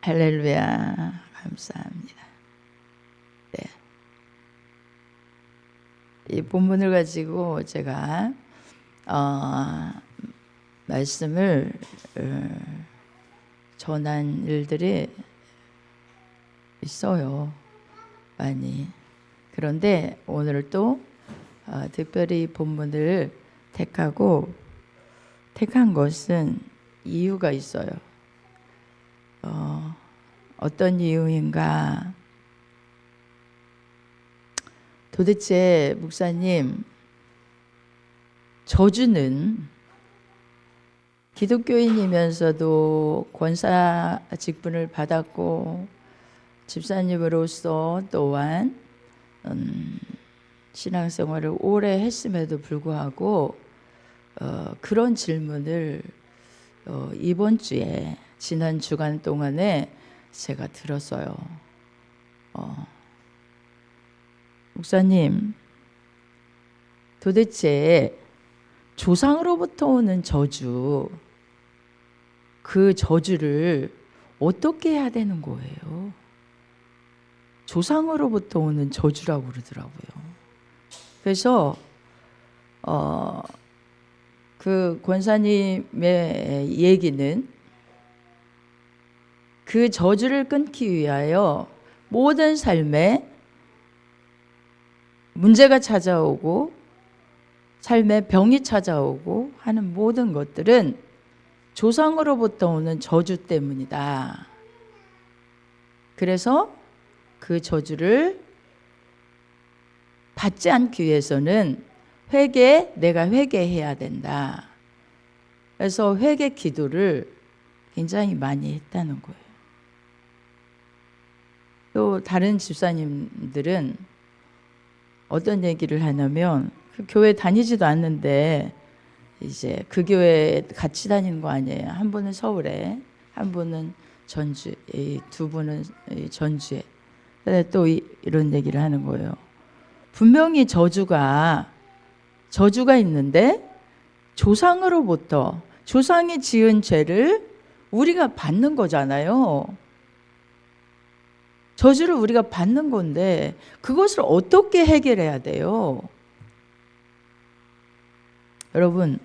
할렐루야. 감사합니다. 네. 이 본문을 가지고 제가 말씀을 전한 일들이 있어요. 많이. 그런데 오늘 또 특별히 본문을 택한 것은 이유가 있어요. 어떤 이유인가? 도대체 목사님, 저주는 기독교인이면서도 권사 직분을 받았고 집사님으로서 또한 신앙생활을 오래 했음에도 불구하고 그런 질문을 이번 주에 지난 주간 동안에 제가 들었어요. 목사님, 도대체 조상으로부터 오는 저주, 그 저주를 어떻게 해야 되는 거예요? 조상으로부터 오는 저주라고 그러더라고요. 그래서 그 권사님의 얘기는 그 저주를 끊기 위하여 모든 삶에 문제가 찾아오고 삶에 병이 찾아오고 하는 모든 것들은 조상으로부터 오는 저주 때문이다. 그래서 그 저주를 받지 않기 위해서는 내가 회개해야 된다. 그래서 회개 기도를 굉장히 많이 했다는 거예요. 또 다른 집사님들은 어떤 얘기를 하냐면 그 교회 다니지도 않는데 이제 그 교회에 같이 다니는 거 아니에요. 한 분은 서울에, 한 분은 전주, 이 두 분은 전주에. 또 이런 얘기를 하는 거예요. 분명히 저주가 있는데 조상이 지은 죄를 우리가 받는 거잖아요. 저주를 우리가 받는 건데 그것을 어떻게 해결해야 돼요? 여러분,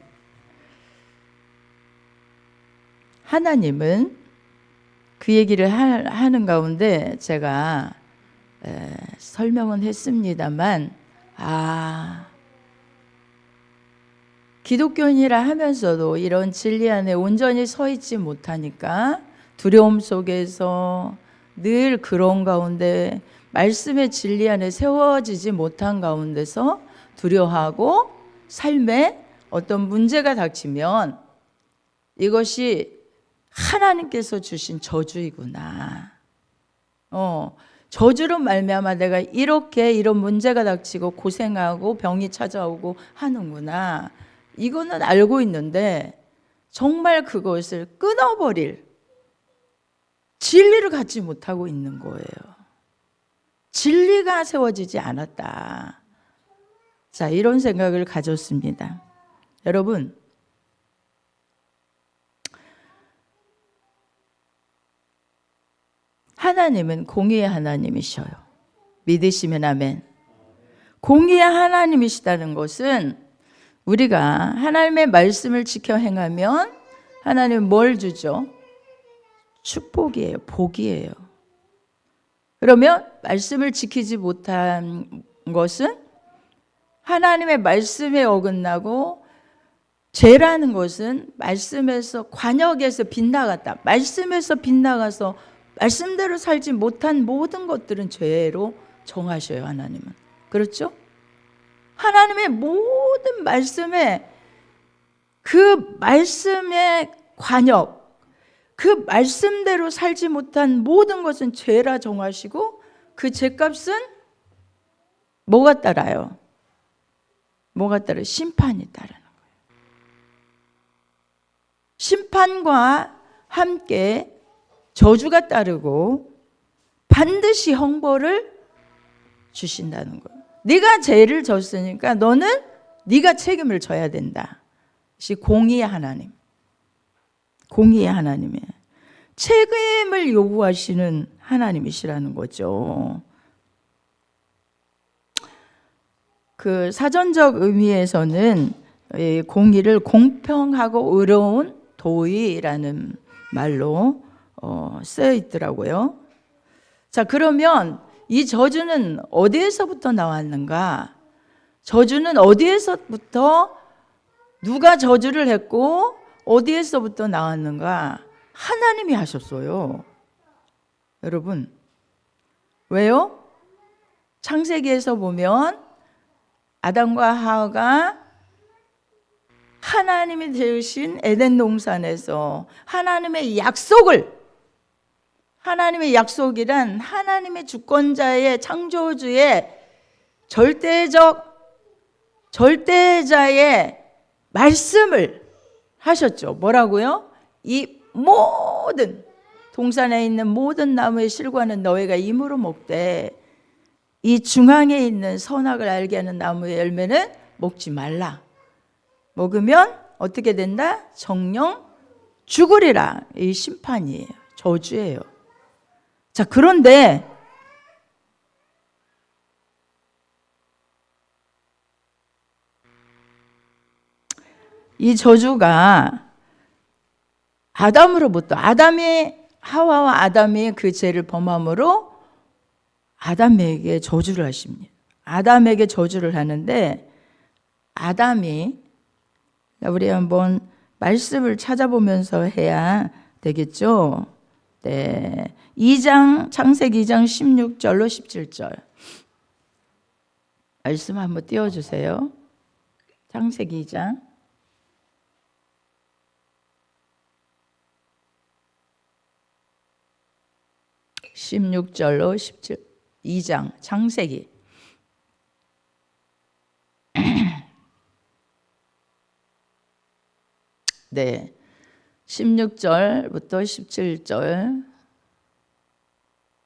하나님은 그 얘기를 하는 가운데 제가 설명은 했습니다만 기독교인이라 하면서도 이런 진리 안에 온전히 서 있지 못하니까 두려움 속에서 늘 그런 가운데 말씀의 진리 안에 세워지지 못한 가운데서 두려워하고 삶에 어떤 문제가 닥치면 이것이 하나님께서 주신 저주이구나. 저주로 말미암아 내가 이런 문제가 닥치고 고생하고 병이 찾아오고 하는구나. 이거는 알고 있는데 정말 그것을 끊어버릴 진리를 갖지 못하고 있는 거예요. 진리가 세워지지 않았다. 자, 이런 생각을 가졌습니다. 여러분, 하나님은 공의의 하나님이셔요. 믿으시면 아멘. 공의의 하나님이시다는 것은 우리가 하나님의 말씀을 지켜 행하면 하나님은 뭘 주죠? 축복이에요. 복이에요. 그러면 말씀을 지키지 못한 것은 하나님의 말씀에 어긋나고 죄라는 것은 말씀에서 관역에서 빗나갔다. 말씀에서 빗나가서 말씀대로 살지 못한 모든 것들은 죄로 정하셔요. 하나님은. 그렇죠? 하나님의 모든 말씀에 그 말씀의 관역, 그 말씀대로 살지 못한 모든 것은 죄라 정하시고 그 죄값은 뭐가 따라요? 뭐가 따라요? 심판이 따르는 거예요. 심판과 함께 저주가 따르고 반드시 형벌을 주신다는 거예요. 네가 죄를 졌으니까 너는 네가 책임을 져야 된다. 공의의 하나님. 공의의 하나님이에요. 책임을 요구하시는 하나님이시라는 거죠. 그 사전적 의미에서는 공의를 공평하고 의로운 도의라는 말로 쓰여 있더라고요. 자, 그러면 이 저주는 어디에서부터 나왔는가? 저주는 어디에서부터, 누가 저주를 했고 어디에서부터 나왔는가? 하나님이 하셨어요. 여러분, 왜요? 창세기에서 보면 아담과 하와가 하나님이 되으신 에덴 동산에서 하나님의 약속이란 하나님의 주권자의 창조주의 절대자의 말씀을 하셨죠. 뭐라고요? 이 모든 동산에 있는 모든 나무의 실과는 너희가 임으로 먹되 이 중앙에 있는 선악을 알게 하는 나무의 열매는 먹지 말라. 먹으면 어떻게 된다? 정령 죽으리라. 이 심판이에요. 저주예요. 자, 그런데 이 저주가 아담으로부터, 하와와 아담이 그 죄를 범함으로 아담에게 저주를 하십니다. 아담에게 저주를 하는데, 아담이, 우리 한번 말씀을 찾아보면서 해야 되겠죠. 네, 창세기 2장 16절로 17절 말씀 한번 띄워주세요. 창세기 2장 16절로 17, 2장 창세기. 네, 16절부터 17절.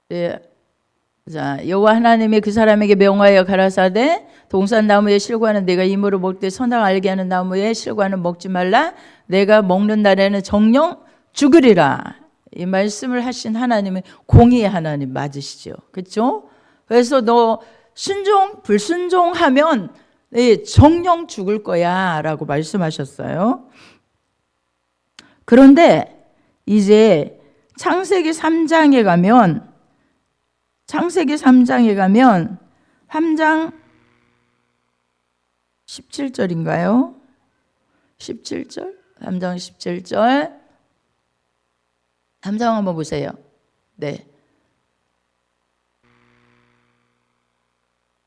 네, 자, 여호와 하나님이 그 사람에게 명하여 가라사대 동산 나무의 실과는 내가 임으로 먹되 선악 알게 하는 나무의 실과는 먹지 말라. 내가 먹는 날에는 정령 죽으리라. 이 말씀을 하신 하나님은 공의의 하나님 맞으시죠? 그렇죠? 그래서 너 불순종하면 정령 죽을 거야 라고 말씀하셨어요. 그런데 이제 창세기 3장에 가면 3장 17절인가요? 17절? 3장 17절 3장 한번 보세요. 네.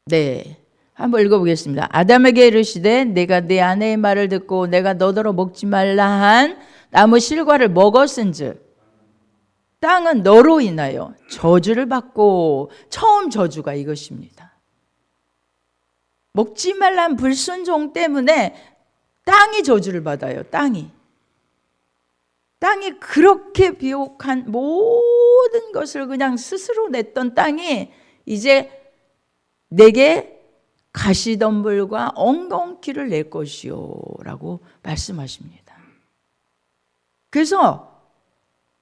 네. 한번 읽어보겠습니다. 아담에게 이르시되 내가 네 아내의 말을 듣고 내가 너더러 먹지 말라 한 나무 실과를 먹었은즉 땅은 너로 인하여 저주를 받고, 처음 저주가 이것입니다. 먹지 말란 불순종 때문에 땅이 저주를 받아요. 땅이 그렇게 비옥한 모든 것을 그냥 스스로 냈던 땅이 이제 내게 가시덤불과 엉겅퀴를 낼 것이요 라고 말씀하십니다. 그래서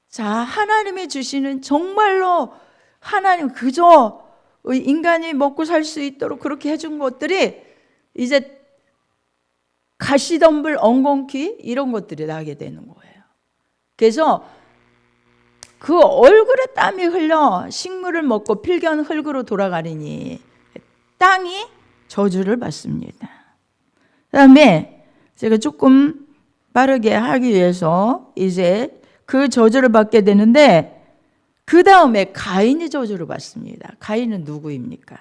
자, 하나님이 주시는, 정말로 하나님 그저 인간이 먹고 살 수 있도록 그렇게 해준 것들이 이제 가시덤불, 엉겅퀴 이런 것들이 나게 되는 거예요. 그래서 그 얼굴에 땀이 흘러 식물을 먹고 필견 흙으로 돌아가리니 땅이 저주를 받습니다. 그다음에 제가 조금 빠르게 하기 위해서 이제 그 저주를 받게 되는데, 그 다음에 가인이 저주를 받습니다. 가인은 누구입니까?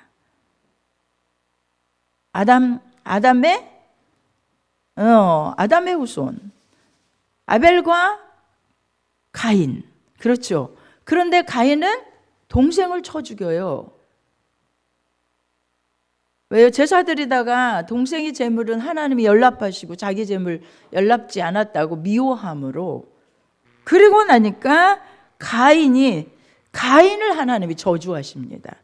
아담의 후손 아벨과 가인. 그렇죠. 그런데 가인은 동생을 쳐 죽여요. 왜요? 제사 드리다가 동생이 제물은 하나님이 연락하시고 자기 제물 연락지 않았다고 미워함으로, 그리고 나니까 가인을 하나님이 저주하십니다.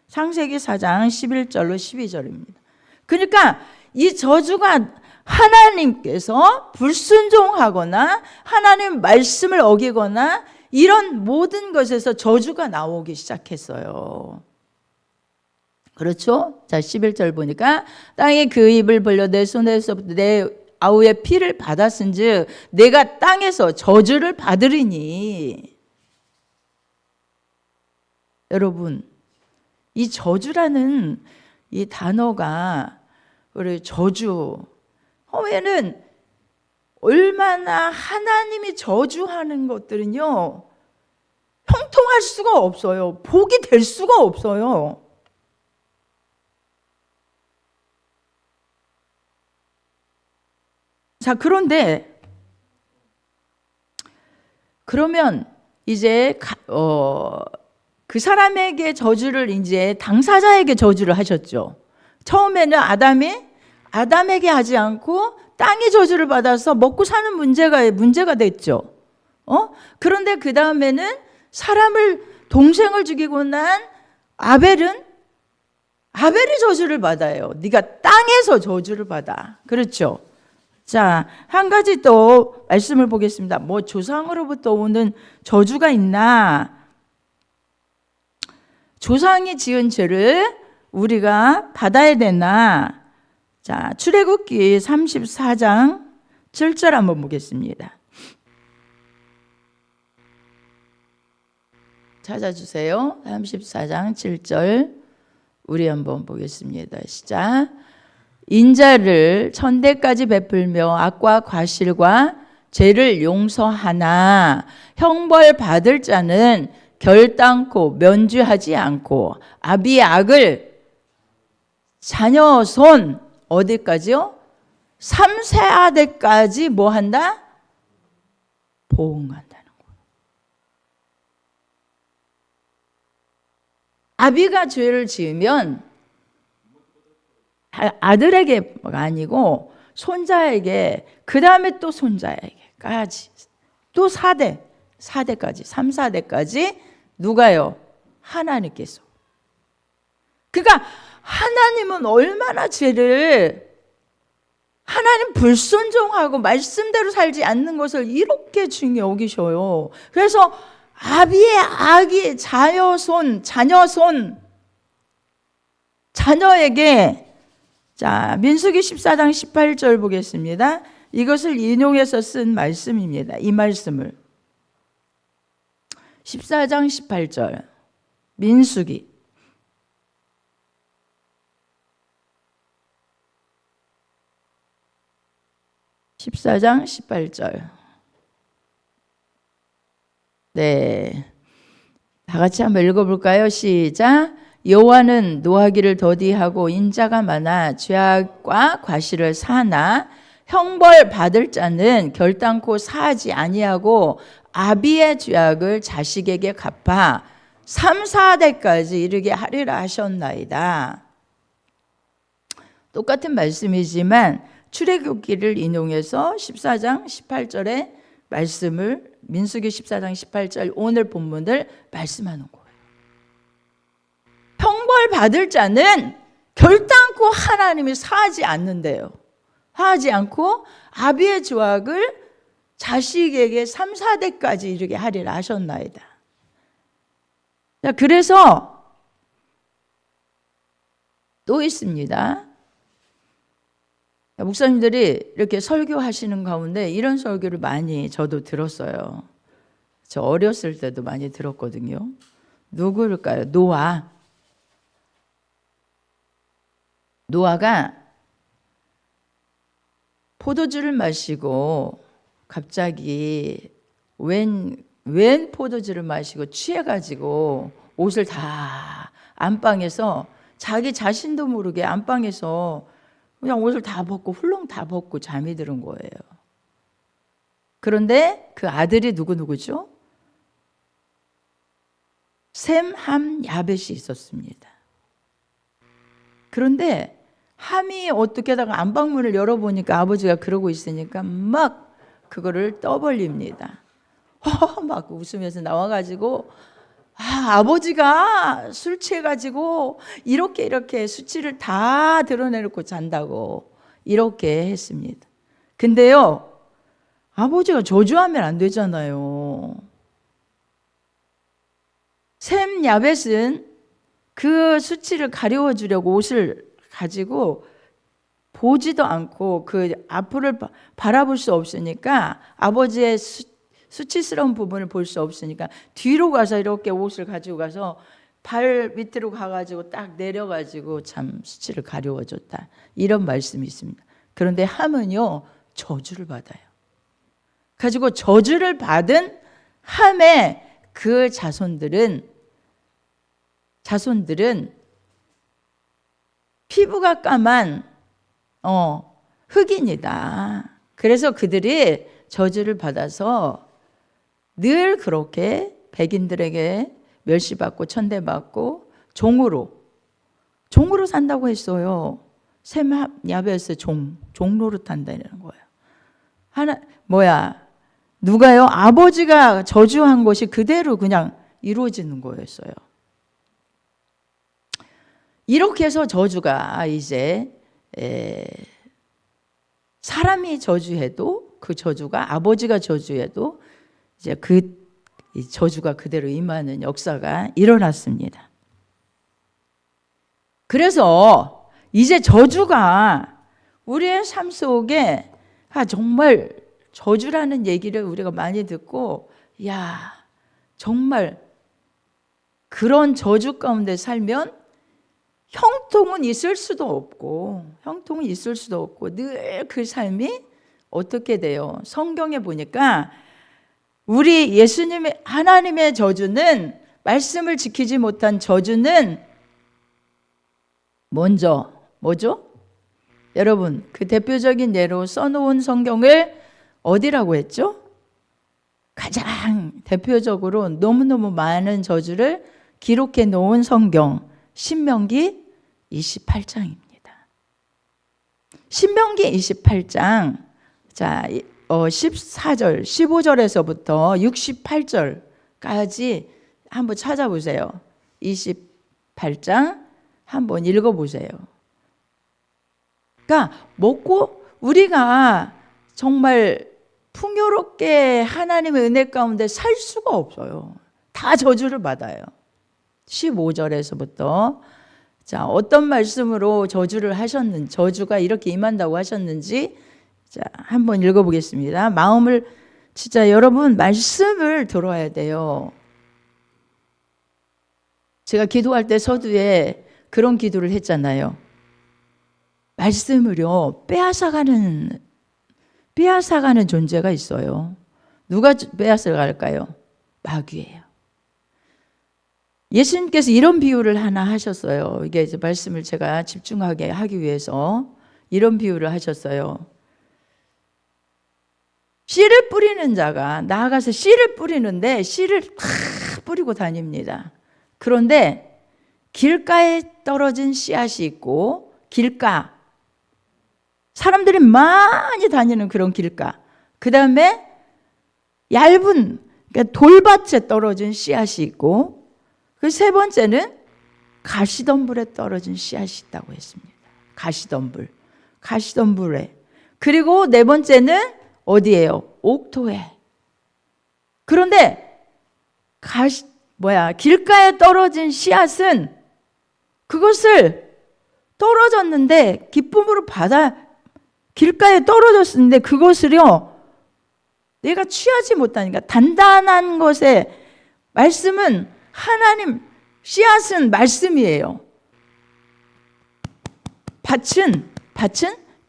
창세기 4장 11절로 12절입니다. 그러니까 이 저주가 하나님께서 불순종하거나 하나님 말씀을 어기거나 이런 모든 것에서 저주가 나오기 시작했어요. 그렇죠? 자, 11절 보니까 땅이 그 입을 벌려 내 손에서부터 내 아우의 피를 받았은즉 내가 땅에서 저주를 받으리니. 여러분, 이 저주라는 이 단어가 우리 저주 처음에는 얼마나 하나님이 저주하는 것들은요 형통할 수가 없어요. 복이 될 수가 없어요. 자, 그런데 그러면 이제 그 사람에게 저주를 이제 당사자에게 저주를 하셨죠. 처음에는 아담에게 하지 않고 땅이 저주를 받아서 먹고 사는 문제가 됐죠. 그런데 그 다음에는 동생을 죽이고 난 아벨이 저주를 받아요. 네가 땅에서 저주를 받아. 그렇죠. 자, 한 가지 또 말씀을 보겠습니다. 뭐 조상으로부터 오는 저주가 있나? 조상이 지은 죄를 우리가 받아야 되나? 자, 출애굽기 34장 7절 한번 보겠습니다. 찾아주세요. 34장 7절 우리 한번 보겠습니다. 시작. 인자를 천대까지 베풀며 악과 과실과 죄를 용서하나 형벌 받을 자는 결단코 면죄하지 않고 아비의 악을 자녀 손 어디까지요? 3세아대까지 뭐 한다? 보응한다는 거예요. 아비가 죄를 지으면 아들에게가 아니고 손자에게, 그 다음에 또 손자에게까지, 또 4대까지 3, 4대까지 누가요? 하나님께서. 그러니까 하나님은 얼마나 하나님 불순종하고 말씀대로 살지 않는 것을 이렇게 중히 여기셔요. 그래서 아비의 악이 자녀에게, 자, 민수기 14장 18절 보겠습니다. 이것을 인용해서 쓴 말씀입니다. 이 말씀을 14장 18절 민수기 14장 18절. 네, 다 같이 한번 읽어볼까요? 시작. 여호와는 노하기를 더디하고 인자가 많아 죄악과 과실을 사하나 형벌 받을 자는 결단코 사하지 아니하고 아비의 죄악을 자식에게 갚아 3, 4대까지 이르게 하리라 하셨나이다. 똑같은 말씀이지만 출애굽기를 인용해서 14장 18절의 말씀을, 민수기 14장 18절 오늘 본문을 말씀하는 거예요. 형벌 받을 자는 결단코 하나님이 사하지 않는데요. 사하지 않고 아비의 죄악을 자식에게 3, 4대까지 이르게 하리라 하셨나이다. 자, 그래서 또 있습니다. 목사님들이 이렇게 설교하시는 가운데 이런 설교를 많이 저도 들었어요. 저 어렸을 때도 많이 들었거든요. 누구일까요? 노아가 포도주를 마시고 갑자기 웬 포도주를 마시고 취해가지고 옷을 다 안방에서, 자기 자신도 모르게 안방에서 그냥 옷을 다 벗고 훌렁 다 벗고 잠이 드는 거예요. 그런데 그 아들이 누구죠? 셈, 함, 야벳이 있었습니다. 그런데 함이 어떻게다가 안방문을 열어보니까 아버지가 그러고 있으니까 막 그거를 떠벌립니다. 막 웃으면서 나와가지고, 아버지가 술 취해가지고 이렇게 수치를 다 드러내놓고 잔다고 이렇게 했습니다. 근데요, 아버지가 저주하면 안 되잖아요. 셈 야벳은 그 수치를 가려워 주려고 옷을 가지고 보지도 않고 그 앞을 바라볼 수 없으니까, 아버지의 수치스러운 부분을 볼 수 없으니까 뒤로 가서 이렇게 옷을 가지고 가서 발 밑으로 가가지고 딱 내려가지고 참 수치를 가려워줬다, 이런 말씀이 있습니다. 그런데 함은요 저주를 받아요. 가지고 저주를 받은 함의 그 자손들은 피부가 까만 흑인이다. 그래서 그들이 저주를 받아서 늘 그렇게 백인들에게 멸시받고 천대받고 종으로 산다고 했어요. 셈 야벳의 종로로 탄다는 거예요. 누가요? 아버지가 저주한 것이 그대로 그냥 이루어지는 거였어요. 이렇게 해서 저주가 이제 사람이 저주해도, 그 저주가 아버지가 저주해도 이제 그 저주가 그대로 임하는 역사가 일어났습니다. 그래서 이제 저주가 우리의 삶 속에 정말 저주라는 얘기를 우리가 많이 듣고, 정말 그런 저주 가운데 살면 형통은 있을 수도 없고 늘 그 삶이 어떻게 돼요? 성경에 보니까 우리 예수님의 하나님의 저주는, 말씀을 지키지 못한 저주는 먼저 뭐죠? 여러분, 그 대표적인 예로 써놓은 성경을 어디라고 했죠? 가장 대표적으로 너무너무 많은 저주를 기록해 놓은 성경, 신명기 28장입니다. 신명기 28장, 14절, 15절에서부터 68절까지 한번 찾아보세요. 28장 한번 읽어보세요. 그러니까 우리가 정말 풍요롭게 하나님의 은혜 가운데 살 수가 없어요. 다 저주를 받아요. 15절에서부터 어떤 말씀으로 저주를 하셨는지, 저주가 이렇게 임한다고 하셨는지 한번 읽어보겠습니다. 마음을 진짜 여러분 말씀을 들어야 돼요. 제가 기도할 때 서두에 그런 기도를 했잖아요. 말씀을요 빼앗아가는 존재가 있어요. 누가 빼앗아갈까요? 마귀예요. 예수님께서 이런 비유를 하나 하셨어요. 이게 이제 말씀을 제가 집중하게 하기 위해서 이런 비유를 하셨어요. 씨를 뿌리는 자가 나아가서 씨를 뿌리는데 씨를 다 뿌리고 다닙니다. 그런데 길가에 떨어진 씨앗이 있고, 사람들이 많이 다니는 그런 길가, 그 다음에 얇은 돌밭에 떨어진 씨앗이 있고, 그 세 번째는 가시덤불에 떨어진 씨앗이 있다고 했습니다. 가시덤불에. 그리고 네 번째는 어디예요? 옥토에. 그런데 길가에 떨어진 씨앗은 그것을 떨어졌는데 기쁨으로 길가에 떨어졌는데 그것을요 내가 취하지 못하니까, 단단한 것에 말씀은 하나님, 씨앗은 말씀이에요. 밭은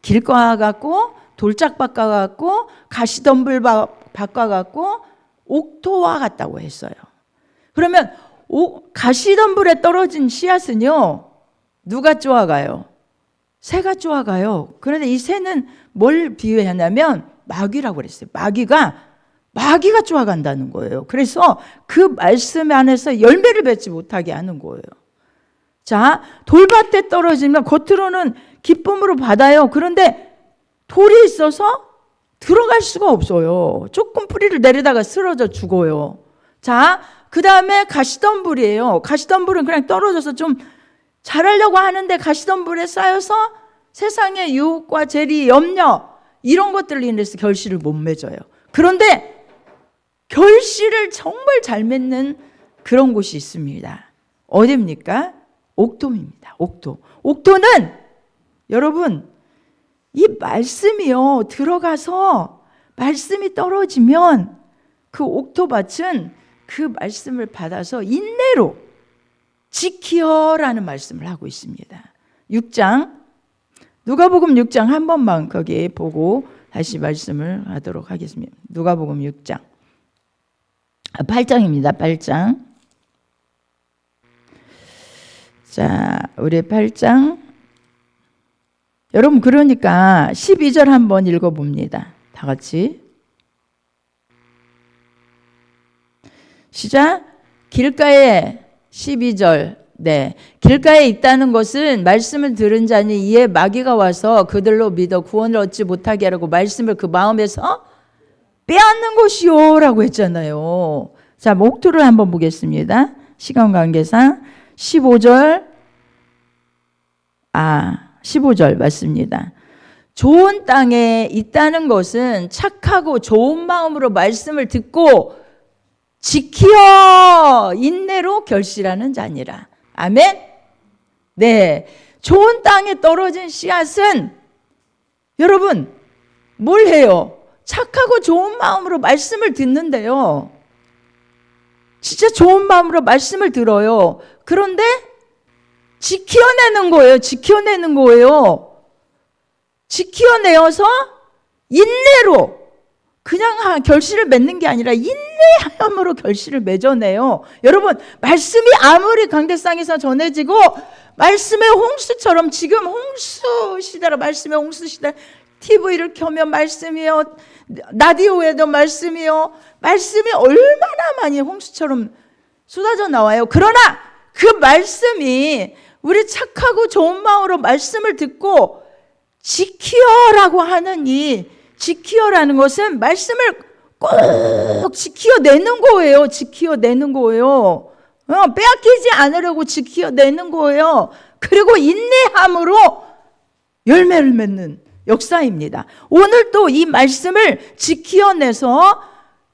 길과 같고 돌짝밭과 같고 가시덤불밭과 같고 옥토와 같다고 했어요. 그러면 가시덤불에 떨어진 씨앗은요 누가 쪼아가요? 새가 쪼아가요. 그런데 이 새는 뭘 비유하냐면 마귀라고 그랬어요. 마귀가 쪼아간다는 거예요. 그래서 그 말씀 안에서 열매를 맺지 못하게 하는 거예요. 돌밭에 떨어지면 겉으로는 기쁨으로 받아요. 그런데 돌이 있어서 들어갈 수가 없어요. 조금 뿌리를 내리다가 쓰러져 죽어요. 그 다음에 가시덤불이에요. 가시덤불은 그냥 떨어져서 좀 자라려고 하는데 가시덤불에 쌓여서 세상의 유혹과 재리, 염려 이런 것들로 인해서 결실을 못 맺어요. 그런데 결실을 정말 잘 맺는 그런 곳이 있습니다. 어디입니까? 옥토입니다. 옥토. 옥토는 여러분 이 말씀이요 들어가서 말씀이 떨어지면 그 옥토밭은 그 말씀을 받아서 인내로 지키어라는 말씀을 하고 있습니다. 6장 누가복음 6장 한 번만 거기 보고 다시 말씀을 하도록 하겠습니다. 누가복음 6장 8장입니다. 8장. 자, 우리 8장. 여러분 그러니까 12절 한번 읽어봅니다. 다 같이. 시작. 길가에 12절. 네. 길가에 있다는 것은 말씀을 들은 자니 이에 마귀가 와서 그들로 믿어 구원을 얻지 못하게 하라고 말씀을 그 마음에서 빼앗는 것이요라고 했잖아요. 자, 옥토를 한번 보겠습니다. 시간 관계상 15절 15절 맞습니다. 좋은 땅에 있다는 것은 착하고 좋은 마음으로 말씀을 듣고 지키어 인내로 결실하는 자니라. 아멘. 네, 좋은 땅에 떨어진 씨앗은 여러분 뭘 해요? 착하고 좋은 마음으로 말씀을 듣는데요. 진짜 좋은 마음으로 말씀을 들어요. 그런데 지켜내는 거예요. 지켜내는 거예요. 지켜내어서 인내로 그냥 결실을 맺는 게 아니라 인내함으로 결실을 맺어내요. 여러분 말씀이 아무리 강대상에서 전해지고 말씀의 홍수처럼 지금 홍수 시대라 말씀의 홍수 시대 TV를 켜면 말씀이요. 라디오에도 말씀이요. 말씀이 얼마나 많이 홍수처럼 쏟아져 나와요. 그러나 그 말씀이 우리 착하고 좋은 마음으로 말씀을 듣고 지키어라고 하는 이 지키어라는 것은 말씀을 꼭 지키어내는 거예요. 지키어내는 거예요. 빼앗기지 않으려고 지키어내는 거예요. 그리고 인내함으로 열매를 맺는 역사입니다. 오늘 또 이 말씀을 지키어내서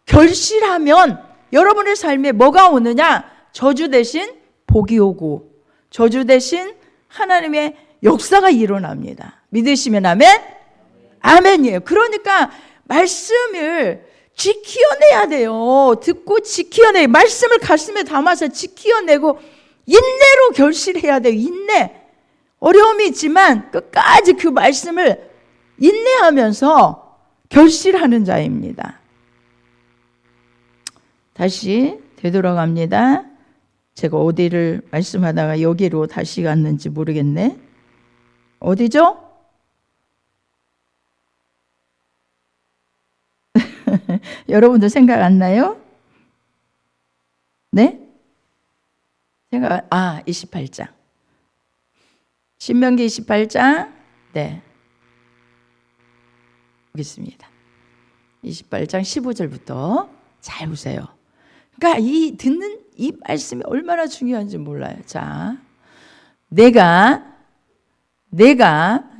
결실하면 여러분의 삶에 뭐가 오느냐? 저주 대신 복이 오고 저주 대신 하나님의 역사가 일어납니다. 믿으시면 아멘? 아멘이에요. 그러니까 말씀을 지키어내야 돼요. 듣고 지키어내요. 말씀을 가슴에 담아서 지키어내고 인내로 결실해야 돼요. 인내. 어려움이 있지만 끝까지 그 말씀을 인내하면서 결실하는 자입니다. 다시 되돌아갑니다. 제가 어디를 말씀하다가 여기로 다시 갔는지 모르겠네. 어디죠? 여러분도 생각 안 나요? 네? 28장. 신명기 28장. 네. 보겠습니다. 28장 15절부터 잘 보세요. 그러니까 듣는 이 말씀이 얼마나 중요한지 몰라요. 자, 내가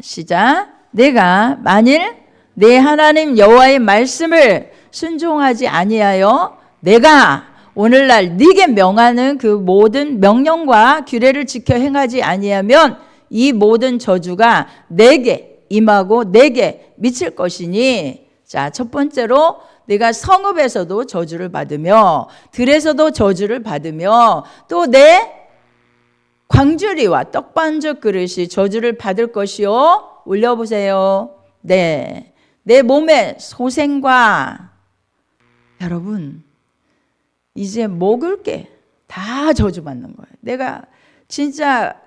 시작. 내가 만일 내 하나님 여호와의 말씀을 순종하지 아니하여 내가 오늘날 네게 명하는 그 모든 명령과 규례를 지켜 행하지 아니하면 이 모든 저주가 내게 임하고 내게 미칠 것이니. 자, 첫 번째로 내가 성읍에서도 저주를 받으며 들에서도 저주를 받으며 또 내 광주리와 떡반죽 그릇이 저주를 받을 것이요. 올려보세요. 네, 내 몸의 소생과 여러분 이제 먹을 게 다 저주받는 거예요. 내가 진짜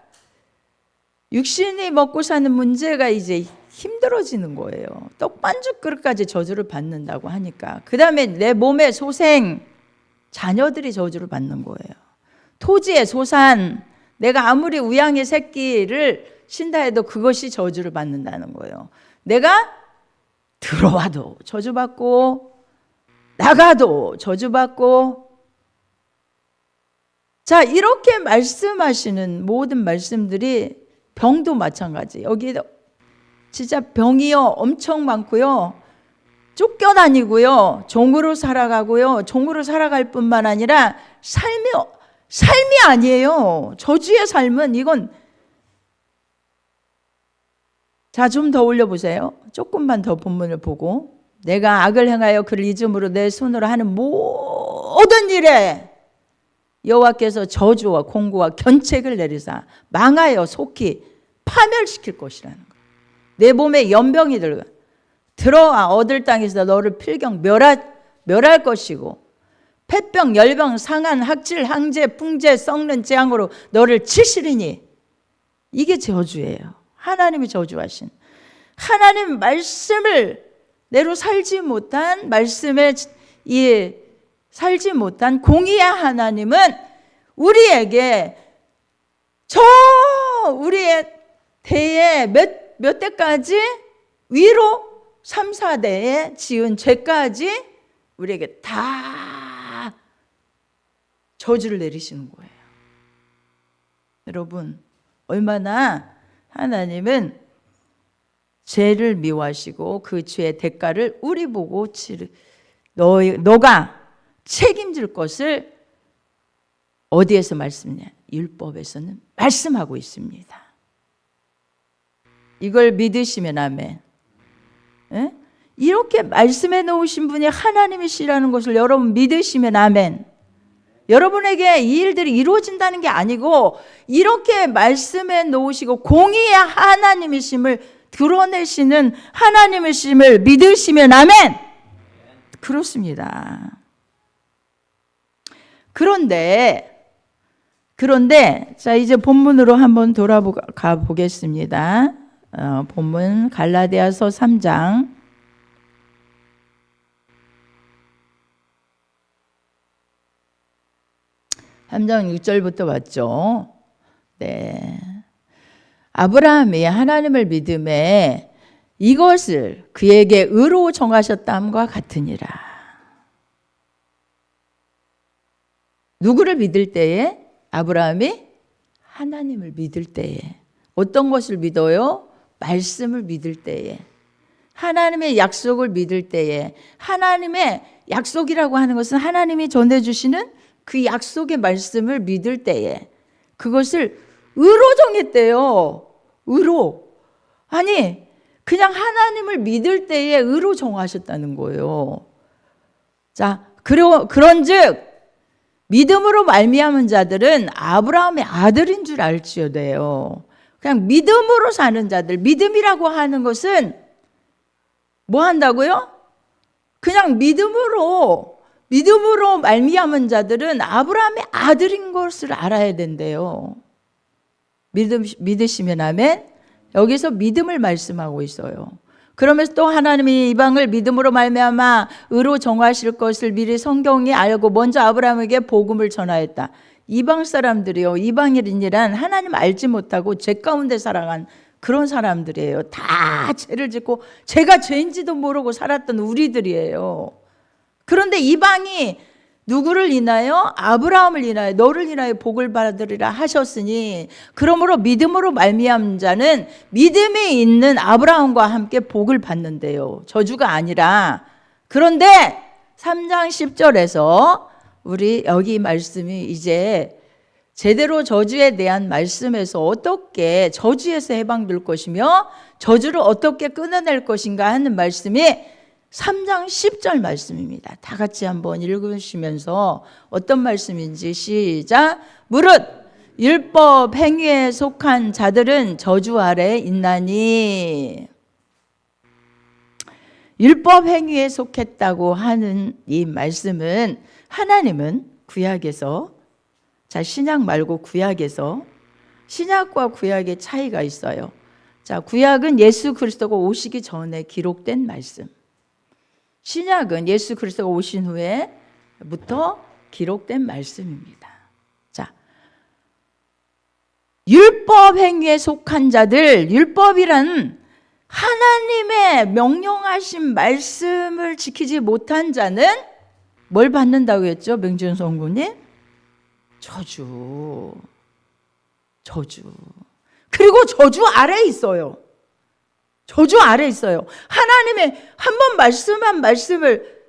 육신이 먹고 사는 문제가 이제 힘들어지는 거예요. 떡반죽 그릇까지 저주를 받는다고 하니까. 그 다음에 내 몸의 소생, 자녀들이 저주를 받는 거예요. 토지의 소산, 내가 아무리 우양의 새끼를 신다 해도 그것이 저주를 받는다는 거예요. 내가 들어와도 저주받고 나가도 저주받고. 자, 이렇게 말씀하시는 모든 말씀들이 병도 마찬가지. 여기도 진짜 병이요 엄청 많고요. 쫓겨다니고요. 종으로 살아가고요. 종으로 살아갈 뿐만 아니라 삶이 삶이 아니에요. 저주의 삶은 이건, 자, 좀 더 올려보세요. 조금만 더 본문을 보고. 내가 악을 행하여 그를 잊음으로 내 손으로 하는 모든 일에 여호와께서 저주와 공고와 견책을 내리사 망하여 속히 파멸시킬 것이라는 거예요. 내 몸에 연병이 들어와 얻을 땅에서 너를 필경 멸할 것이고 폐병, 열병, 상한, 학질, 항제, 풍제, 썩는 재앙으로 너를 치시리니, 이게 저주예요. 하나님이 저주하신, 하나님 말씀을 내로 살지 못한, 말씀에 살지 못한 공의의 하나님은 우리에게 우리의 대에 몇 대까지 위로 3, 4대에 지은 죄까지 우리에게 다 저주를 내리시는 거예요. 여러분, 얼마나 하나님은 죄를 미워하시고 그 죄의 대가를 우리 보고 너가 책임질 것을 어디에서 말씀이냐? 율법에서는 말씀하고 있습니다. 이걸 믿으시면 아멘. 에? 이렇게 말씀해 놓으신 분이 하나님이시라는 것을 여러분 믿으시면 아멘. 여러분에게 이 일들이 이루어진다는 게 아니고 이렇게 말씀해 놓으시고 공의의 하나님이심을 드러내시는 하나님이심을 믿으시면 아멘. 그렇습니다. 그런데 자, 이제 본문으로 한번 돌아가 보겠습니다. 본문 갈라디아서 3장 6절부터 봤죠. 네. 아브라함이 하나님을 믿음에 이것을 그에게 의로 정하셨다함과 같으니라. 누구를 믿을 때에? 아브라함이 하나님을 믿을 때에. 어떤 것을 믿어요? 말씀을 믿을 때에. 하나님의 약속을 믿을 때에. 하나님의 약속이라고 하는 것은 하나님이 전해주시는 그 약속의 말씀을 믿을 때에 그것을 의로 정했대요. 의로. 아니, 그냥 하나님을 믿을 때에 의로 정하셨다는 거예요. 자, 그런즉 믿음으로 말미암은 자들은 아브라함의 아들인 줄 알지어다요. 그냥 믿음으로 사는 자들, 믿음이라고 하는 것은 뭐 한다고요? 그냥 믿음으로 말미암은 자들은 아브라함의 아들인 것을 알아야 된대요. 믿으시면 아멘. 여기서 믿음을 말씀하고 있어요. 그러면서 또 하나님이 이방을 믿음으로 말미암아 의로 정하실 것을 미리 성경이 알고 먼저 아브라함에게 복음을 전하였다. 이방 사람들이요, 이방인이란 하나님 알지 못하고 죄 가운데 살아간 그런 사람들이에요. 다 죄를 짓고 죄가 죄인지도 모르고 살았던 우리들이에요. 그런데 이방이 누구를 인하여? 아브라함을 인하여 너를 인하여 복을 받으리라 하셨으니, 그러므로 믿음으로 말미암은 자는 믿음이 있는 아브라함과 함께 복을 받는데요, 저주가 아니라. 그런데 3장 10절에서 우리 여기 말씀이 이제 제대로 저주에 대한 말씀에서 어떻게 저주에서 해방될 것이며 저주를 어떻게 끊어낼 것인가 하는 말씀이 3장 10절 말씀입니다. 다 같이 한번 읽으시면서 어떤 말씀인지 시작. 무릇 율법 행위에 속한 자들은 저주 아래 있나니. 율법 행위에 속했다고 하는 이 말씀은 하나님은 구약에서, 자, 신약 말고 구약에서, 신약과 구약의 차이가 있어요. 자, 구약은 예수 그리스도가 오시기 전에 기록된 말씀. 신약은 예수 그리스도가 오신 후에부터 기록된 말씀입니다. 자, 율법 행위에 속한 자들, 율법이란 하나님의 명령하신 말씀을 지키지 못한 자는 뭘 받는다고 했죠? 명준 성구님? 저주. 그리고 저주 아래에 있어요. 저주 아래 있어요. 하나님의 한 번 말씀한 말씀을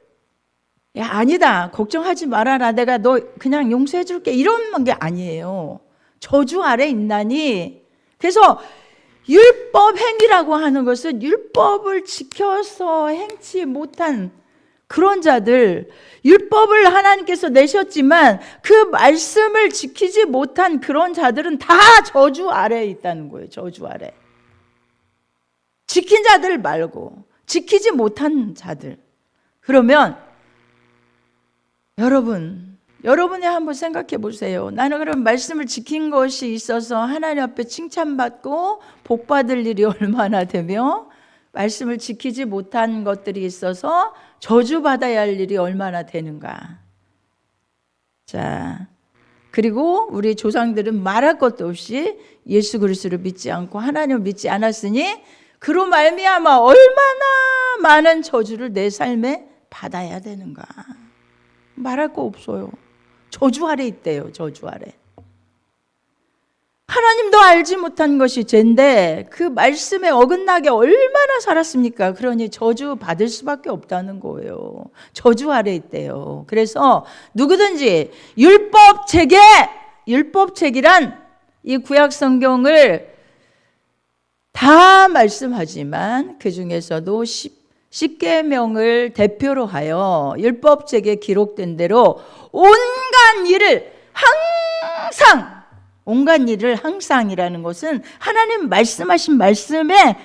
야, 아니다. 걱정하지 말아라. 내가 너 그냥 용서해 줄게. 이런 게 아니에요. 저주 아래 있나니. 그래서 율법 행위라고 하는 것은 율법을 지켜서 행치 못한 그런 자들, 율법을 하나님께서 내셨지만 그 말씀을 지키지 못한 그런 자들은 다 저주 아래에 있다는 거예요. 저주 아래. 지킨 자들 말고 지키지 못한 자들. 그러면 여러분이 한번 생각해 보세요. 나는 그럼 말씀을 지킨 것이 있어서 하나님 앞에 칭찬받고 복받을 일이 얼마나 되며, 말씀을 지키지 못한 것들이 있어서 저주받아야 할 일이 얼마나 되는가. 자, 그리고 우리 조상들은 말할 것도 없이 예수 그리스도를 믿지 않고 하나님을 믿지 않았으니 그로 말미암아 얼마나 많은 저주를 내 삶에 받아야 되는가. 말할 거 없어요. 저주 아래 있대요. 저주 아래. 하나님도 알지 못한 것이 죄인데 그 말씀에 어긋나게 얼마나 살았습니까? 그러니 저주 받을 수밖에 없다는 거예요. 저주 아래 있대요. 그래서 누구든지 율법책이란 이 구약 성경을 다 말씀하지만 그 중에서도 10계명을 대표로 하여 율법책에 기록된 대로 온갖 일을 항상이라는 것은 하나님 말씀하신 말씀의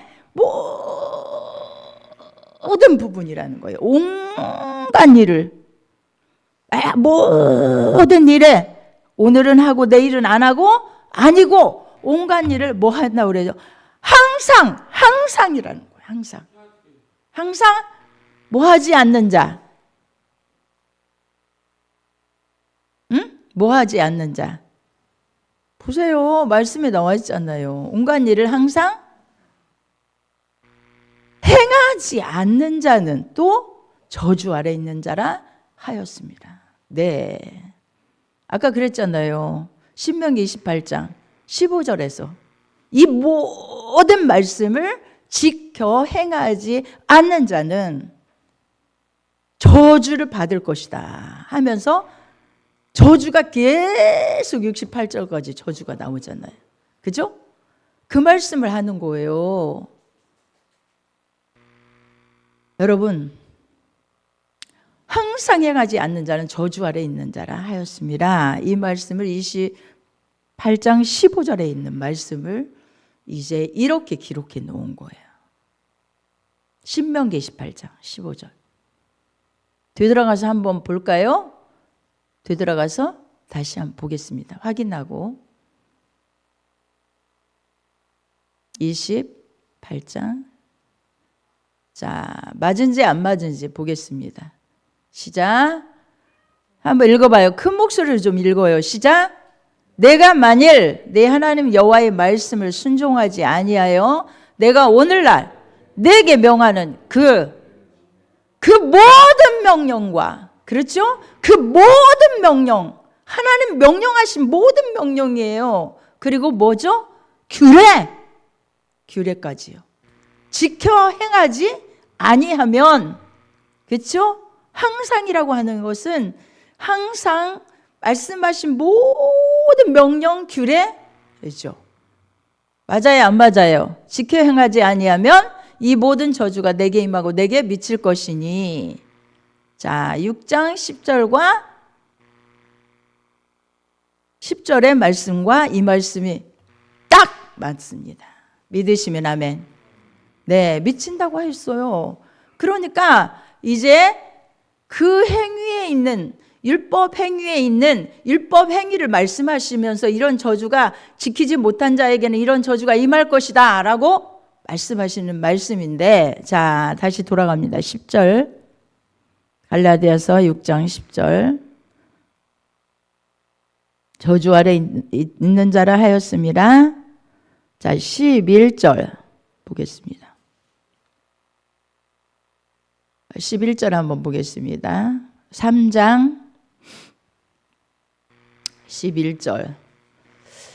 모든 부분이라는 거예요. 온갖 일을, 모든 일에 오늘은 하고 내일은 안 하고 아니고 온갖 일을 뭐 한다고 그래요? 항상이라는 거예요. 항상 뭐 하지 않는 자. 응? 뭐 하지 않는 자. 보세요. 말씀에 나와 있잖아요. 온갖 일을 항상 행하지 않는 자는 또 저주 아래 있는 자라 하였습니다. 네. 아까 그랬잖아요. 신명기 28장 15절에서 이 모든 말씀을 지켜 행하지 않는 자는 저주를 받을 것이다 하면서 저주가 계속 68절까지 저주가 나오잖아요. 그죠? 그 말씀을 하는 거예요. 여러분, 항상 행하지 않는 자는 저주 아래 있는 자라 하였습니다. 이 말씀을 28장 15절에 있는 말씀을 이제 이렇게 기록해 놓은 거예요. 신명기 28장 15절. 되돌아가서 한번 볼까요? 되돌아가서 다시 한번 보겠습니다. 확인하고 28장. 자, 맞은지 안 맞은지 보겠습니다. 시작. 한번 읽어봐요. 큰 목소리로 좀 읽어요. 시작. 내가 만일 내 하나님 여호와의 말씀을 순종하지 아니하여 내가 오늘날 내게 명하는 그 모든 명령과, 그렇죠? 그 모든 명령, 하나님 명령하신 모든 명령이에요. 그리고 뭐죠? 규례까지요. 지켜 행하지 아니하면, 그렇죠? 항상이라고 하는 것은 항상 말씀하신 모든 명령 규례죠. 맞아요, 안 맞아요? 지켜 행하지 아니하면 이 모든 저주가 내게 임하고 내게 미칠 것이니. 자, 6장 10절과 10절의 말씀과 이 말씀이 딱 맞습니다. 믿으시면 아멘. 네, 미친다고 했어요. 그러니까 이제 그 행위에 있는, 율법 행위에 있는 율법 행위를 말씀하시면서 이런 저주가, 지키지 못한 자에게는 이런 저주가 임할 것이다 라고 말씀하시는 말씀인데, 자, 다시 돌아갑니다. 10절. 갈라디아서 6장 10절. 저주 아래 있는 자라 하였습니다. 자, 11절 보겠습니다. 11절 한번 보겠습니다. 3장 11절.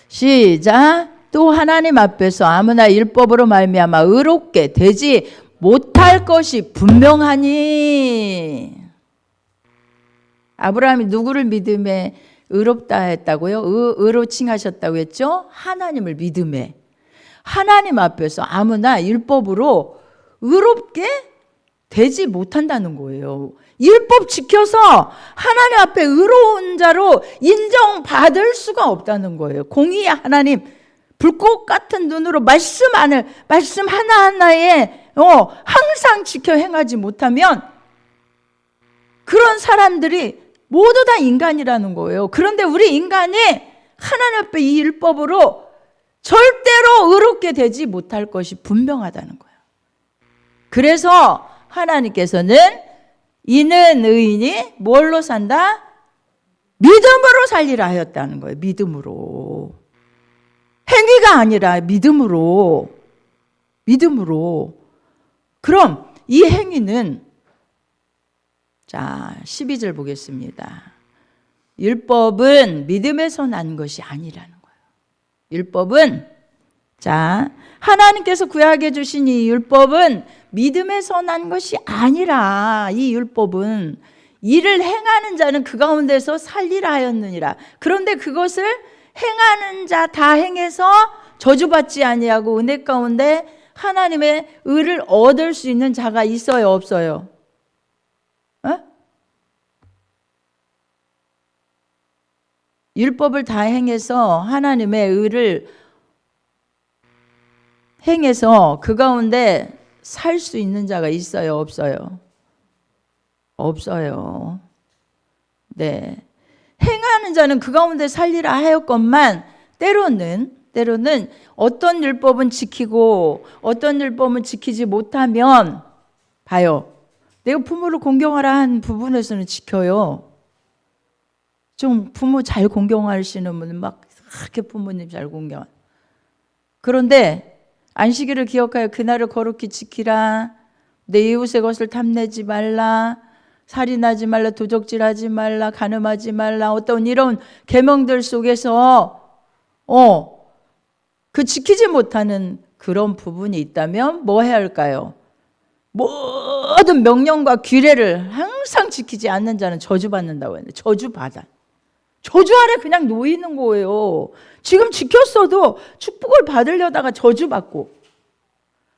시작. 또 하나님 앞에서 아무나 율법으로 말미암아 의롭게 되지 못할 것이 분명하니. 아브라함이 누구를 믿음에 의롭다 했다고요? 의로 칭하셨다고 했죠? 하나님을 믿음에. 하나님 앞에서 아무나 율법으로 의롭게 되지 못한다는 거예요. 율법 지켜서 하나님 앞에 의로운 자로 인정받을 수가 없다는 거예요. 공의의 하나님, 불꽃 같은 눈으로 말씀 하나하나에 항상 지켜 행하지 못하면 그런 사람들이 모두 다 인간이라는 거예요. 그런데 우리 인간이 하나님 앞에 이 율법으로 절대로 의롭게 되지 못할 것이 분명하다는 거예요. 그래서 하나님께서는 이는 의인이 뭘로 산다? 믿음으로 살리라 하였다는 거예요. 믿음으로. 행위가 아니라 믿음으로. 그럼 이 행위는, 자, 12절 보겠습니다. 율법은 믿음에서 난 것이 아니라는 거예요. 율법은, 자, 하나님께서 구약해 주신 이 율법은 믿음에서 난 것이 아니라, 이 율법은 이를 행하는 자는 그 가운데서 살리라 하였느니라. 그런데 그것을 행하는 자 다 행해서 저주받지 아니하고 은혜 가운데 하나님의 의를 얻을 수 있는 자가 있어요, 없어요? 율법을 다 행해서 하나님의 의를 행해서 그 가운데 살 수 있는 자가 있어요, 없어요? 없어요. 네. 행하는 자는 그 가운데 살리라 하였건만 때로는 어떤 율법은 지키고 어떤 율법은 지키지 못하면, 봐요. 내가 부모를 공경하라 한 부분에서는 지켜요. 좀 부모 잘 공경하시는 분은 막 그렇게 부모님 잘 공경. 그런데 안식일을 기억하여 그날을 거룩히 지키라. 내 이웃의 것을 탐내지 말라. 살인하지 말라. 도적질하지 말라. 간음하지 말라. 어떤 이런 계명들 속에서 그 지키지 못하는 그런 부분이 있다면 뭐 해야 할까요? 모든 명령과 규례를 항상 지키지 않는 자는 저주받는다고 했는데, 저주받아. 저주 아래 그냥 놓이는 거예요. 지금 지켰어도 축복을 받으려다가 저주받고,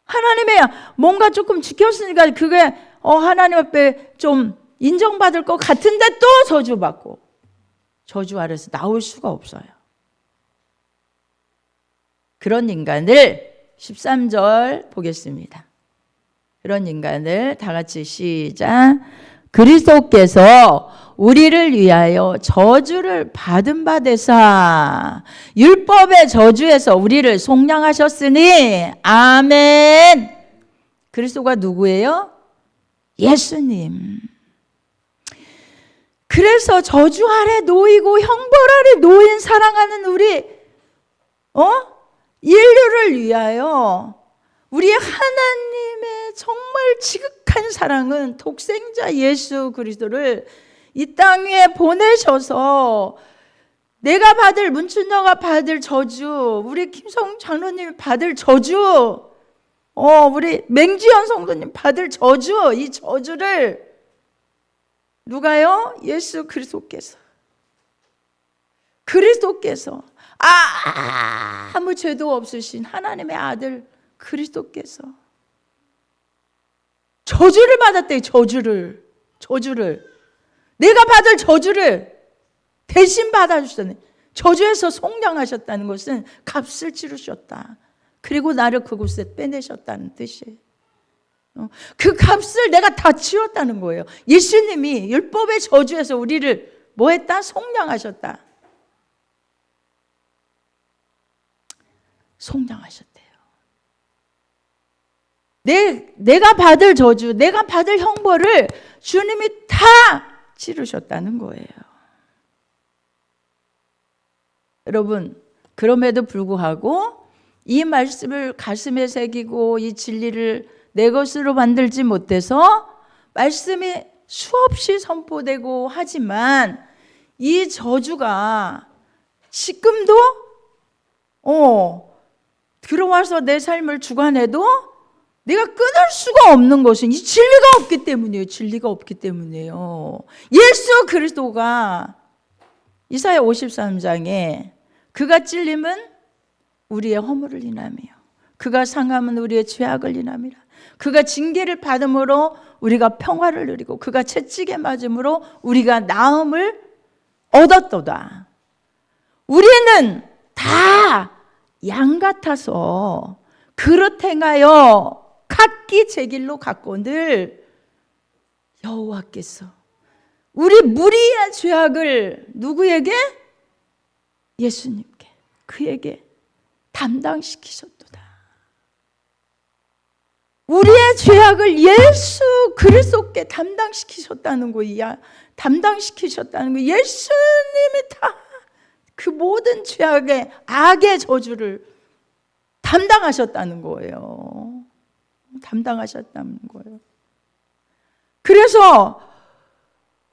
하나님의 뭔가 조금 지켰으니까 그게 하나님 앞에 좀 인정받을 것 같은데 또 저주받고, 저주 아래서 나올 수가 없어요. 그런 인간을 13절 보겠습니다. 그런 인간을 다 같이 시작. 그리스도께서 우리를 위하여 저주를 받은 바 되사 율법의 저주에서 우리를 속량하셨으니 아멘. 그리스도가 누구예요? 예수님. 그래서 저주 아래 놓이고 형벌 아래 놓인 사랑하는 우리 인류를 위하여 우리 하나님의 정말 지극한 사랑은 독생자 예수 그리스도를 이 땅 위에 보내셔서 내가 받을, 문춘녀가 받을 저주, 우리 김성 장로님이 받을 저주, 우리 맹지연 성도님 받을 저주, 이 저주를 누가요? 예수 그리스도께서 아무 죄도 없으신 하나님의 아들 그리스도께서 저주를 받았대요. 저주를 내가 받을 저주를 대신 받아주셨네. 저주에서 속량하셨다는 것은 값을 치르셨다. 그리고 나를 그곳에 빼내셨다는 뜻이에요. 그 값을 내가 다 치렀다는 거예요. 예수님이 율법의 저주에서 우리를 뭐 했다? 속량하셨다. 속량하셨대요. 내가 받을 저주, 내가 받을 형벌을 주님이 다 치르셨다는 거예요. 여러분, 그럼에도 불구하고 이 말씀을 가슴에 새기고 이 진리를 내 것으로 만들지 못해서 말씀이 수없이 선포되고 하지만 이 저주가 지금도 들어와서 내 삶을 주관해도 내가 끊을 수가 없는 것은 이 진리가 없기 때문이에요. 진리가 없기 때문이에요. 예수 그리스도가 이사야 53장에 그가 찔림은 우리의 허물을 인함이요, 그가 상함은 우리의 죄악을 인함이라. 그가 징계를 받음으로 우리가 평화를 누리고 그가 채찍에 맞음으로 우리가 나음을 얻었도다. 우리는 다 양 같아서 그릇 행하여 각기 제 길로 갔고 늘 여호와께서 우리 무리의 죄악을 누구에게? 예수님께, 그에게 담당시키셨도다. 우리의 죄악을 예수 그리스도께 담당시키셨다는 거야. 담당시키셨다는 거. 예수님이 다 그 모든 죄악의 악의 저주를 담당하셨다는 거예요. 담당하셨다는 거예요. 그래서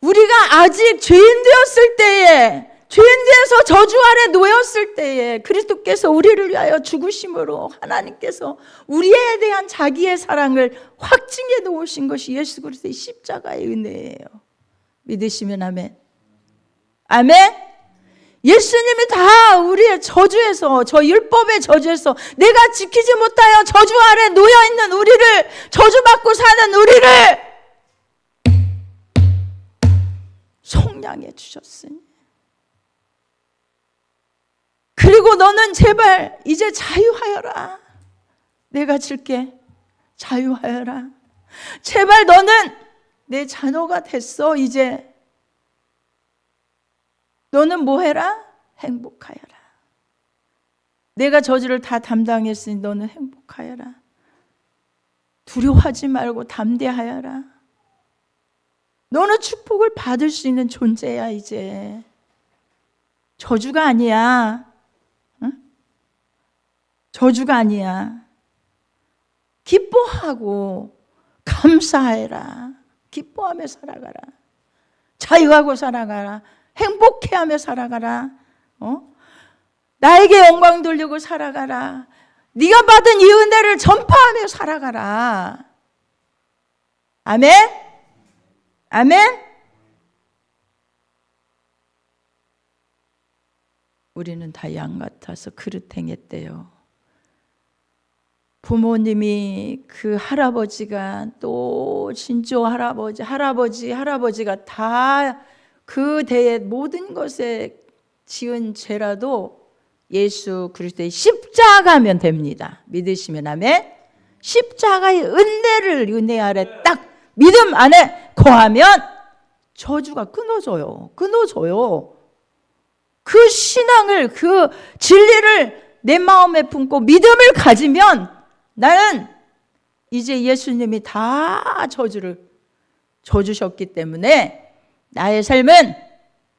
우리가 아직 죄인 되었을 때에, 죄인 되어서 저주 아래 놓였을 때에 그리스도께서 우리를 위하여 죽으심으로 하나님께서 우리에 대한 자기의 사랑을 확증해 놓으신 것이 예수 그리스도의 십자가의 은혜예요. 믿으시면 아멘. 아멘. 예수님이 다 우리의 저주에서, 저 율법의 저주에서 내가 지키지 못하여 저주 아래 놓여있는 우리를, 저주받고 사는 우리를 속량해 주셨으니, 그리고 너는 제발 이제 자유하여라. 내가 줄게. 자유하여라. 제발 너는 내 자녀가 됐어. 이제 너는 뭐 해라? 행복하여라. 내가 저주를 다 담당했으니 너는 행복하여라. 두려워하지 말고 담대하여라. 너는 축복을 받을 수 있는 존재야. 이제 저주가 아니야. 응? 저주가 아니야. 기뻐하고 감사해라. 기뻐하며 살아가라. 자유하고 살아가라. 행복해하며 살아가라. 나에게 영광 돌리고 살아가라. 네가 받은 이 은혜를 전파하며 살아가라. 아멘? 아멘? 우리는 다 양 같아서 그릇 행했대요. 부모님이 그 할아버지가 또 진조 할아버지가 다 그 대의 모든 것에 지은 죄라도 예수 그리스도의 십자가면 됩니다. 믿으시면 아멘. 십자가의 은혜 아래 딱 믿음 안에 거하면 저주가 끊어져요. 그 신앙을, 그 진리를 내 마음에 품고 믿음을 가지면 나는 이제 예수님이 다 저주를 져주셨기 때문에 나의 삶은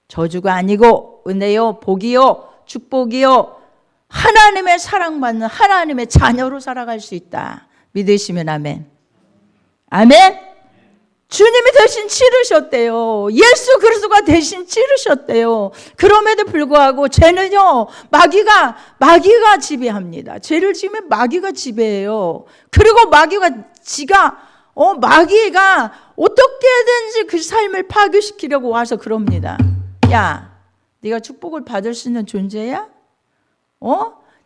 저주가 아니고 은혜요, 복이요, 축복이요, 하나님의 사랑받는 하나님의 자녀로 살아갈 수 있다. 믿으시면 아멘. 아멘. 주님이 대신 치르셨대요. 예수 그리스도가 대신 치르셨대요. 그럼에도 불구하고 죄는요, 마귀가 지배합니다. 죄를 지으면 마귀가 지배해요. 그리고 마귀가 어떻게든지 그 삶을 파괴시키려고 와서 그럽니다. 야, 네가 축복을 받을 수 있는 존재야?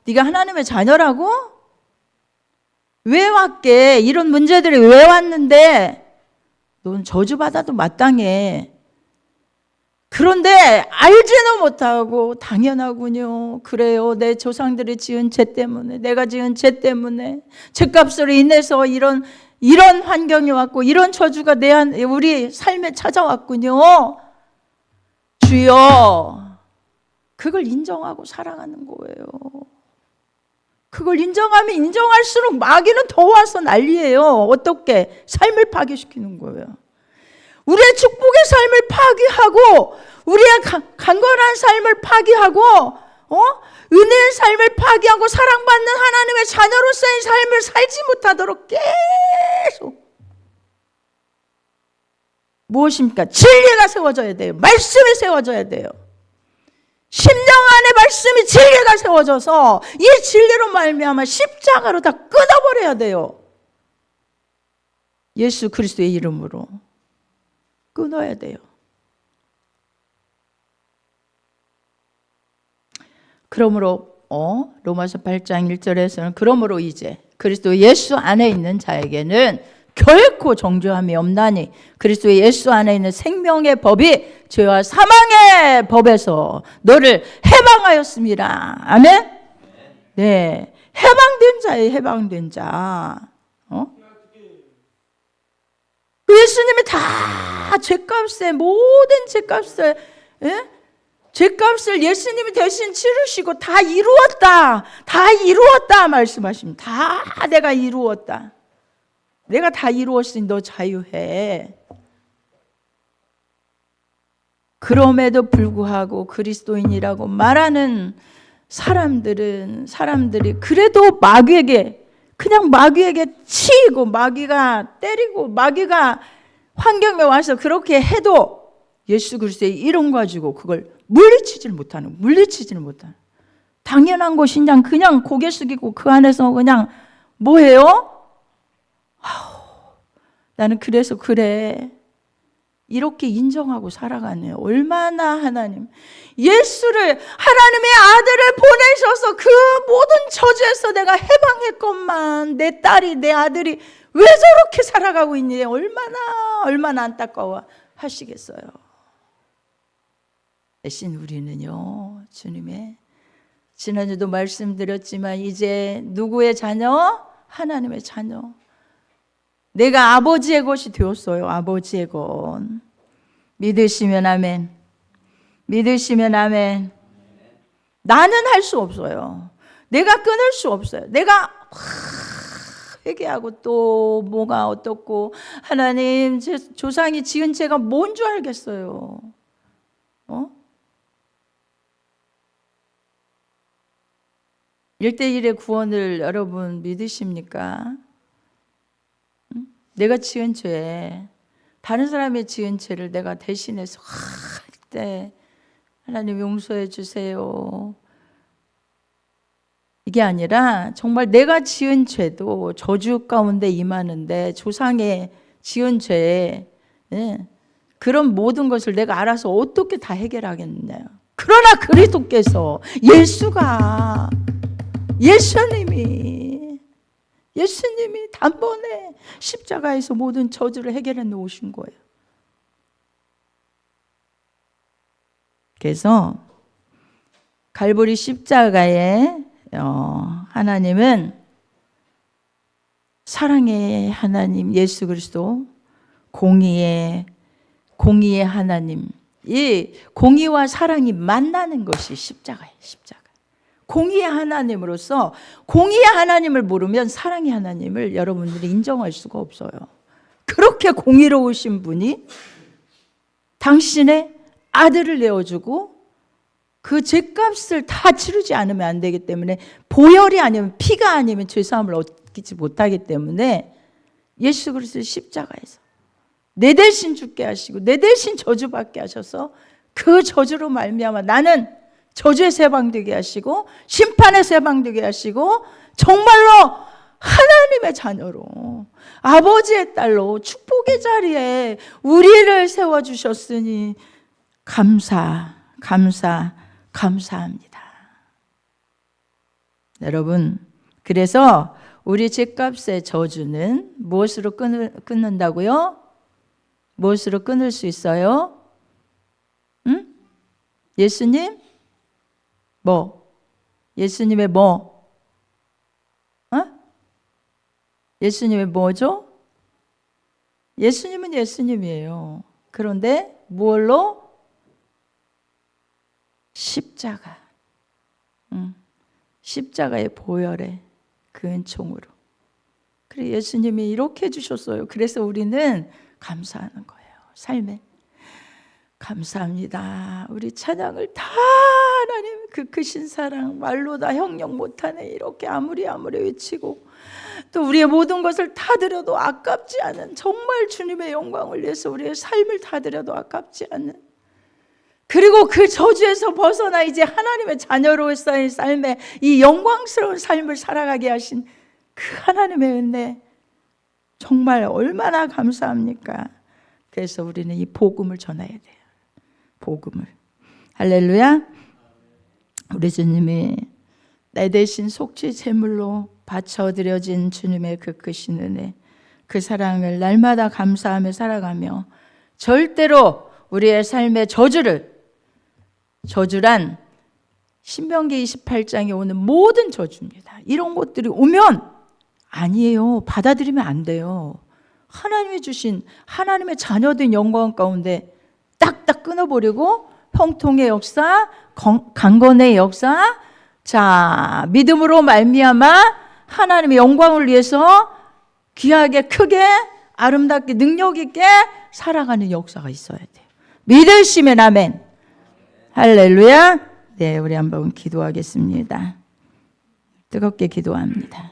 네가 하나님의 자녀라고? 왜 왔게? 이런 문제들이 왜 왔는데? 넌 저주받아도 마땅해. 그런데 알지는 못하고 당연하군요. 그래요. 내 조상들이 지은 죄 때문에, 내가 지은 죄 때문에, 죄값으로 인해서 이런 환경이 왔고 이런 저주가 우리 삶에 찾아왔군요. 주여, 그걸 인정하고 살아가는 거예요. 그걸 인정하면 인정할수록 마귀는 더 와서 난리예요. 어떻게? 삶을 파괴시키는 거예요. 우리의 축복의 삶을 파괴하고, 우리의 강건한 삶을 파괴하고, 은혜의 삶을 파괴하고, 사랑받는 하나님의 자녀로서의 삶을 살지 못하도록 계속 무엇입니까? 진리가 세워져야 돼요. 말씀이 세워져야 돼요. 심령 안에 말씀이 진리가 세워져서 이 진리로 말미암아 십자가로 다 끊어버려야 돼요. 예수 그리스도의 이름으로 끊어야 돼요. 그러므로 로마서 8장 1절에서는 그러므로 이제 그리스도 예수 안에 있는 자에게는 결코 정죄함이 없나니 그리스도 예수 안에 있는 생명의 법이 죄와 사망의 법에서 너를 해방하였습니다. 아멘? 네, 해방된 자예요. 해방된 자. 예수님이 다 죄값에 모든 죄값을 죄값을 예수님이 대신 치르시고 다 이루었다. 다 이루었다 말씀하십니다. 다 내가 이루었다. 내가 다 이루었으니 너 자유해. 그럼에도 불구하고 그리스도인이라고 말하는 사람들이 그래도 마귀에게 그냥 마귀에게 치이고 마귀가 때리고 마귀가 환경에 와서 그렇게 해도 예수 그리스도의 이름 가지고 그걸 물리치지는 못하는 당연한 것이냐 그냥 고개 숙이고 그 안에서 그냥 뭐해요? 나는 그래서 그래 이렇게 인정하고 살아가네요. 얼마나 하나님 예수를 하나님의 아들을 보내셔서 그 모든 저주에서 내가 해방했건만 내 딸이 내 아들이 왜 저렇게 살아가고 있니? 얼마나 안타까워 하시겠어요. 대신 우리는요 주님의 지난주도 말씀드렸지만 이제 누구의 자녀? 하나님의 자녀. 내가 아버지의 것이 되었어요. 아버지의 것. 믿으시면 아멘. 믿으시면 아멘. 나는 할 수 없어요. 내가 끊을 수 없어요. 내가 회개하고 또 뭐가 어떻고 하나님 제 조상이 지은 죄가 뭔 줄 알겠어요. 1:1의 구원을 여러분 믿으십니까? 내가 지은 죄, 다른 사람의 지은 죄를 내가 대신해서 할 때 하나님 용서해 주세요. 이게 아니라 정말 내가 지은 죄도 저주 가운데 임하는데 조상의 지은 죄에 그런 모든 것을 내가 알아서 어떻게 다 해결하겠느냐요. 그러나 그리스도께서 예수님이 단번에 십자가에서 모든 저주를 해결해 놓으신 거예요. 그래서 갈보리 십자가에 하나님은 사랑의 하나님 예수 그리스도 공의의 하나님 이 공의와 사랑이 만나는 것이 십자가예요. 십자가. 공의의 하나님으로서 공의의 하나님을 모르면 사랑의 하나님을 여러분들이 인정할 수가 없어요. 그렇게 공의로우신 분이 당신의 아들을 내어주고 그 죄값을 다 치르지 않으면 안 되기 때문에 보혈이 아니면 피가 아니면 죄사함을 얻지 못하기 때문에 예수 그리스도의 십자가에서 내 대신 죽게 하시고 내 대신 저주받게 하셔서 그 저주로 말미암아 나는 저주에서 해방되게 하시고 심판에서 해방되게 하시고 정말로 하나님의 자녀로 아버지의 딸로 축복의 자리에 우리를 세워주셨으니 감사합니다. 여러분 그래서 우리 죄값의 저주는 무엇으로 끊는다고요? 무엇으로 끊을 수 있어요? 예수님? 예수님의 예수님의 뭐죠? 예수님은 예수님이에요. 그런데 뭘로? 십자가. 십자가의 보혈에 그 은총으로. 그래 예수님이 이렇게 해주셨어요. 그래서 우리는 감사하는 거예요. 삶에. 감사합니다. 우리 찬양을 다 하나님 그 크신 사랑 말로 다 형용 못하네 이렇게 아무리 외치고 또 우리의 모든 것을 다 드려도 아깝지 않은 정말 주님의 영광을 위해서 우리의 삶을 다 드려도 아깝지 않은 그리고 그 저주에서 벗어나 이제 하나님의 자녀로서의 삶에 이 영광스러운 삶을 살아가게 하신 그 하나님의 은혜 정말 얼마나 감사합니까? 그래서 우리는 이 복음을 전해야 돼요. 복음을. 할렐루야. 우리 주님이 내 대신 속죄 제물로 바쳐드려진 주님의 그 크신 은혜, 그 사랑을 날마다 감사하며 살아가며 절대로 우리의 삶의 저주란 신명기 28장에 오는 모든 저주입니다. 이런 것들이 오면 아니에요. 받아들이면 안 돼요. 하나님이 주신 하나님의 자녀된 영광 가운데 딱딱 끊어버리고 형통의 역사, 강건의 역사, 자, 믿음으로 말미암아 하나님의 영광을 위해서 귀하게 크게 아름답게 능력 있게 살아가는 역사가 있어야 돼요. 믿으시면 아멘. 할렐루야. 네, 우리 한번 기도하겠습니다. 뜨겁게 기도합니다.